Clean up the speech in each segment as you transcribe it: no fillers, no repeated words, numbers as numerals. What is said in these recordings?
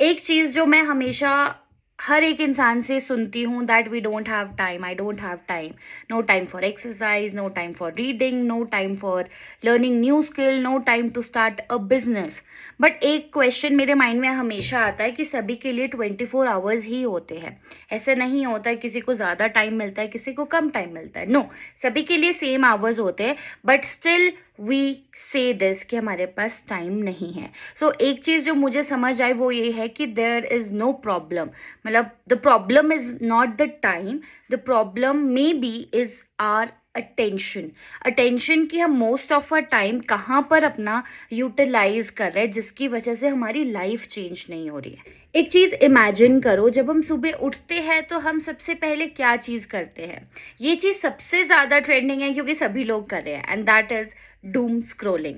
एक चीज़ जो मैं हमेशा हर एक इंसान से सुनती हूँ, that we don't have time, I don't have time, no time for exercise, no time for reading, no time for learning new skill, no time to start a business. But एक क्वेश्चन मेरे mind में हमेशा आता है कि सभी के लिए 24 आवर्स ही होते हैं। ऐसे नहीं होता है किसी को ज़्यादा टाइम मिलता है, किसी को कम टाइम मिलता है। नो, सभी के लिए सेम आवर्स होते हैं, बट स्टिल वी से दिस कि हमारे पास टाइम नहीं है। सो एक चीज़ जो मुझे समझ आई वो ये है कि देयर इज़ नो प्रॉब्लम, मतलब the problem is not the time, the problem may be is our attention कि हम मोस्ट ऑफ आर टाइम कहाँ पर अपना यूटिलाइज कर रहे हैं, जिसकी वजह से हमारी लाइफ चेंज नहीं हो रही है। एक चीज़ इमेजिन करो, जब हम सुबह उठते हैं तो हम सबसे पहले क्या चीज़ करते हैं। ये चीज़ सबसे ज़्यादा ट्रेंडिंग है क्योंकि सभी लोग कर रहे हैं, and that is Doom scrolling.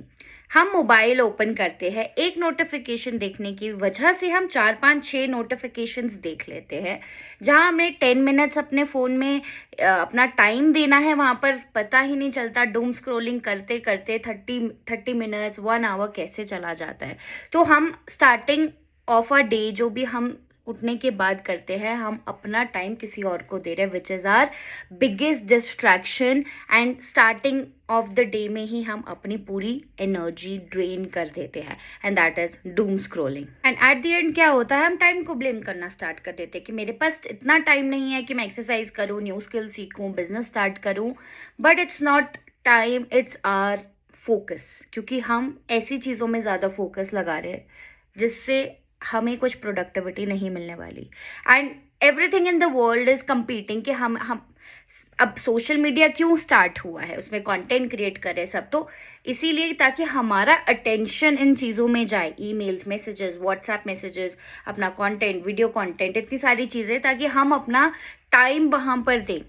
हम मोबाइल ओपन करते हैं, एक नोटिफिकेशन देखने की वजह से हम 4 5 6 नोटिफिकेशंस देख लेते हैं। जहां हमें 10 मिनट्स अपने फ़ोन में अपना टाइम देना है, वहां पर पता ही नहीं चलता डूम स्क्रोलिंग करते करते 30 30 मिनट्स 1 आवर कैसे चला जाता है। तो हम स्टार्टिंग ऑफ अ डे जो भी हम उठने के बाद करते हैं, हम अपना टाइम किसी और को दे रहे हैं, which is our biggest distraction. And starting of the day में ही हम अपनी पूरी एनर्जी ड्रेन कर देते हैं, and that is Doom scrolling. And at the end क्या होता है, हम टाइम को ब्लेम करना स्टार्ट कर देते हैं कि मेरे पास इतना टाइम नहीं है कि मैं एक्सरसाइज करूँ, न्यू स्किल सीखूँ, बिजनेस स्टार्ट करूँ। But it's not time, it's our focus, क्योंकि हम ऐसी चीज़ों में ज़्यादा फोकस लगा रहे हैं जिससे हमें कुछ प्रोडक्टिविटी नहीं मिलने वाली। And everything in the world is competing कि हम अब सोशल मीडिया क्यों स्टार्ट हुआ है, उसमें कंटेंट क्रिएट करें सब, तो इसीलिए ताकि हमारा अटेंशन इन चीज़ों में जाए, ईमेल्स, मैसेजेस, व्हाट्सएप मैसेजेस, अपना कंटेंट, वीडियो कंटेंट, इतनी सारी चीज़ें, ताकि हम अपना टाइम वहाँ पर दें।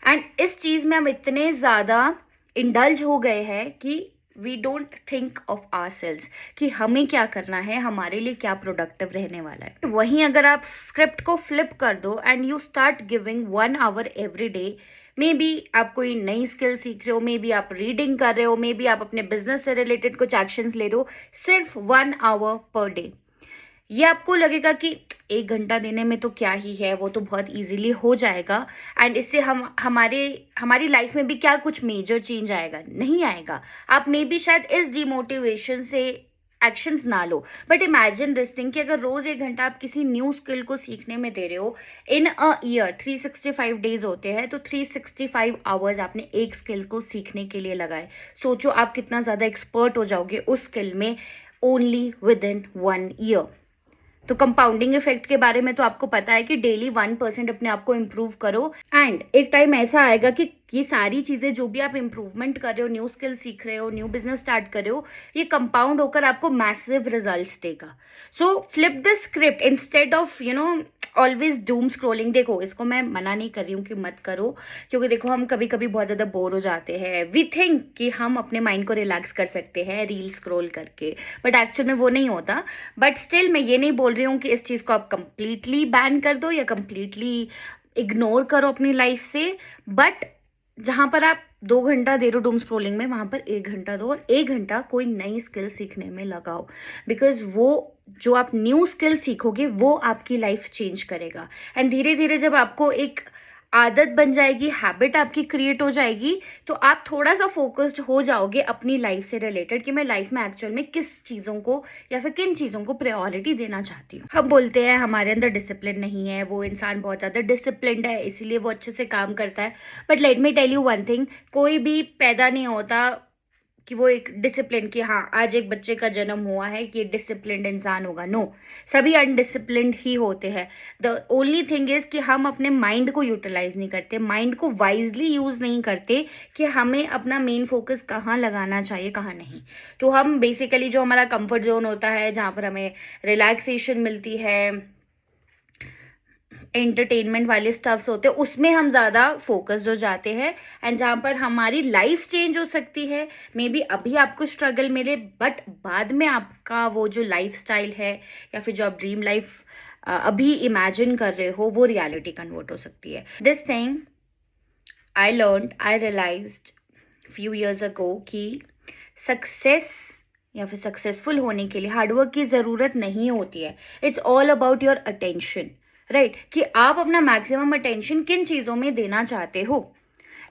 एंड इस चीज़ में हम इतने ज़्यादा इंडल्ज हो गए हैं कि we don't think of our selves कि हमें क्या करना है, हमारे लिए क्या प्रोडक्टिव रहने वाला है। वहीं अगर आप स्क्रिप्ट को फ्लिप कर दो and you start giving 1 hour every day, maybe आप कोई नई स्किल सीख रहे हो, मे बी आप रीडिंग कर रहे हो, मे बी आप अपने बिजनेस से रिलेटेड कुछ एक्शंस ले रहे हो, सिर्फ 1 आवर पर डे, ये आपको लगेगा कि 1 घंटा देने में तो क्या ही है, वो तो बहुत इजीली हो जाएगा। एंड इससे हम हमारी लाइफ में भी क्या कुछ मेजर चेंज आएगा, नहीं आएगा। आप मे बी शायद इस डिमोटिवेशन से एक्शंस ना लो, बट इमेजिन दिस थिंग कि अगर रोज 1 घंटा आप किसी न्यू स्किल को सीखने में दे रहे हो, इन अ ईयर 365 डेज होते हैं, तो 365 आवर्स आपने एक स्किल को सीखने के लिए लगाए। सोचो आप कितना ज़्यादा एक्सपर्ट हो जाओगे उस स्किल में, ओनली विद इन 1 ईयर। तो कंपाउंडिंग इफेक्ट के बारे में तो आपको पता है कि डेली 1% अपने आप को इम्प्रूव करो, एंड एक टाइम ऐसा आएगा कि ये सारी चीज़ें जो भी आप इम्प्रूवमेंट कर रहे हो, न्यू स्किल सीख रहे हो, न्यू बिजनेस स्टार्ट कर रहे हो, ये कंपाउंड होकर आपको मैसिव रिजल्ट्स देगा। So flip the script instead of always doom scrolling. देखो, इसको मैं मना नहीं कर रही हूँ कि मत करो, क्योंकि देखो हम कभी कभी बहुत ज़्यादा बोर हो जाते हैं, वी थिंक कि हम अपने माइंड को रिलैक्स कर सकते हैं रील स्क्रोल करके, बट एक्चुअल में वो नहीं होता। बट स्टिल मैं ये नहीं बोल रही हूँ कि इस चीज़ को आप कंप्लीटली बैन कर दो या कंप्लीटली इग्नोर करो अपनी लाइफ से, बट जहाँ पर आप 2 घंटा दे रहे हो डूम स्क्रोलिंग में, वहाँ पर 1 घंटा दो, और 1 घंटा कोई नई स्किल सीखने में लगाओ। बिकॉज वो जो आप न्यू स्किल सीखोगे वो आपकी लाइफ चेंज करेगा। एंड धीरे धीरे जब आपको एक आदत बन जाएगी, हैबिट आपकी क्रिएट हो जाएगी, तो आप थोड़ा सा फोकस्ड हो जाओगे अपनी लाइफ से रिलेटेड कि मैं लाइफ में एक्चुअल में किस चीज़ों को या फिर किन चीज़ों को प्रायोरिटी देना चाहती हूँ। हम बोलते हैं हमारे अंदर डिसिप्लिन नहीं है, वो इंसान बहुत ज़्यादा डिसिप्लिन्ड है इसीलिए वो अच्छे से काम करता है। But let me tell you one thing, कोई भी पैदा नहीं होता कि वो एक डिसिप्लिन, कि हाँ आज एक बच्चे का जन्म हुआ है कि डिसिप्लिन्ड इंसान होगा। नो, सभी अनडिसिप्लिन्ड ही होते हैं। द ओनली थिंग इज कि हम अपने माइंड को यूटिलाइज नहीं करते, माइंड को वाइजली यूज नहीं करते कि हमें अपना मेन फोकस कहाँ लगाना चाहिए, कहाँ नहीं। तो हम बेसिकली जो हमारा कंफर्ट जोन होता है, जहाँ पर हमें रिलैक्सेशन मिलती है, एंटरटेनमेंट वाले स्टफ्स होते हैं, उसमें हम ज़्यादा फोकस्ड हो जाते हैं। एंड जहाँ पर हमारी लाइफ चेंज हो सकती है, मे बी अभी आपको स्ट्रगल मिले, बट बाद में आपका वो जो लाइफ स्टाइल है या फिर जो आप ड्रीम लाइफ अभी इमेजिन कर रहे हो, वो रियलिटी कन्वर्ट हो सकती है। This thing I realized few years ago कि सक्सेस या फिर सक्सेसफुल होने के लिए हार्डवर्क की ज़रूरत नहीं होती है. It's all about your attention, right? कि आप अपना मैक्सिमम अटेंशन किन चीज़ों में देना चाहते हो.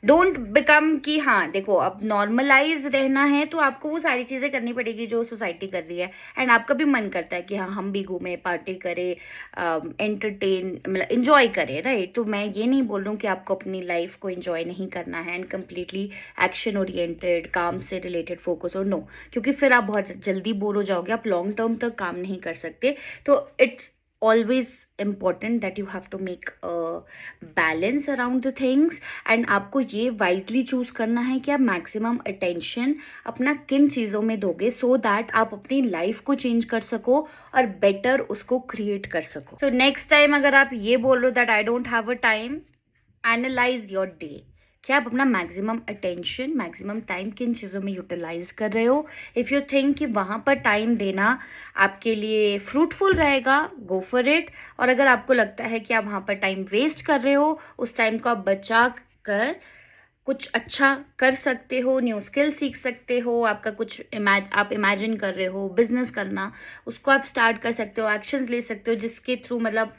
डोंट बिकम कि हाँ देखो अब नॉर्मलाइज रहना है तो आपको वो सारी चीज़ें करनी पड़ेगी जो सोसाइटी कर रही है. एंड आपका भी मन करता है कि हाँ हम भी घूमें, पार्टी करें, एंटरटेन मतलब इंजॉय करें, राइट? तो मैं ये नहीं बोल रहा हूँ कि आपको अपनी लाइफ को इंजॉय नहीं करना है एंड कम्प्लीटली एक्शन ओरिएंटेड काम से रिलेटेड फोकस हो, नो. क्योंकि फिर आप बहुत जल्दी बोर हो जाओगे, आप लॉन्ग टर्म तक काम नहीं कर सकते. तो it's always important that you have to make a balance around the things. And आपको ये वाइजली चूज करना है कि आप मैक्सिमम अटेंशन अपना किन चीज़ों में दोगे सो दैट आप अपनी लाइफ को चेंज कर सको और बेटर उसको क्रिएट कर सको. सो नेक्स्ट टाइम अगर आप ये बोल रहे हो that I don't have a time, analyse your day कि आप अपना मैक्सिमम अटेंशन, मैक्सिमम टाइम किन चीज़ों में यूटिलाइज कर रहे हो. इफ़ यू थिंक कि वहाँ पर टाइम देना आपके लिए फ्रूटफुल रहेगा, गो फॉर इट. और अगर आपको लगता है कि आप वहाँ पर टाइम वेस्ट कर रहे हो, उस टाइम को आप बचा कर कुछ अच्छा कर सकते हो, न्यू स्किल सीख सकते हो, आपका कुछ आप इमेजिन कर रहे हो बिजनेस करना, उसको आप स्टार्ट कर सकते हो, एक्शंस ले सकते हो जिसके थ्रू मतलब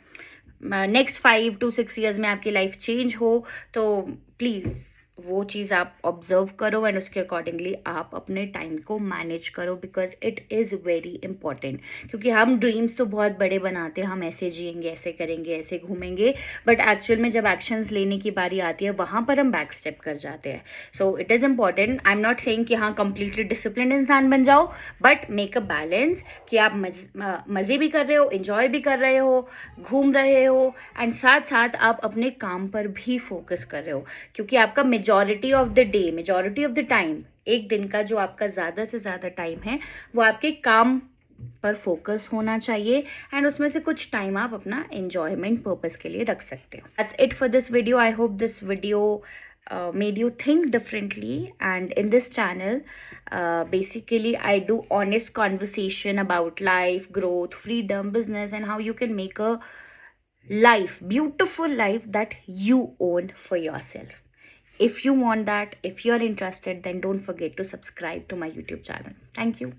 नेक्स्ट 5 to 6 years में आपकी लाइफ चेंज हो. तो प्लीज़ वो चीज़ आप ऑब्जर्व करो एंड उसके अकॉर्डिंगली आप अपने टाइम को मैनेज करो because it is very important. क्योंकि हम ड्रीम्स तो बहुत बड़े बनाते हैं, हम ऐसे जिएंगे, ऐसे करेंगे, ऐसे घूमेंगे, बट एक्चुअल में जब एक्शंस लेने की बारी आती है वहाँ पर हम बैक स्टेप कर जाते हैं. So it is important. I am not saying कि हाँ कंप्लीटली डिसिप्लिन इंसान बन जाओ, बट मेक अ बैलेंस कि आप मज़े भी कर रहे हो, इंजॉय भी कर रहे हो, घूम रहे हो एंड साथ साथ आप अपने काम पर भी फोकस कर रहे हो. क्योंकि आपका majority of the day, majority of the time, एक दिन का जो आपका ज़्यादा से ज़्यादा टाइम है वो आपके काम पर फोकस होना चाहिए एंड उसमें से कुछ टाइम आप अपना एंजॉयमेंट पर्पस के लिए रख सकते हो. That's it for this video. I hope this video made you think differently. And in this channel basically I do honest conversation about life, growth, freedom, business, and how you can make a life, beautiful life that you own for yourself. If you want that, if you are interested, then don't forget to subscribe to my YouTube channel. Thank you.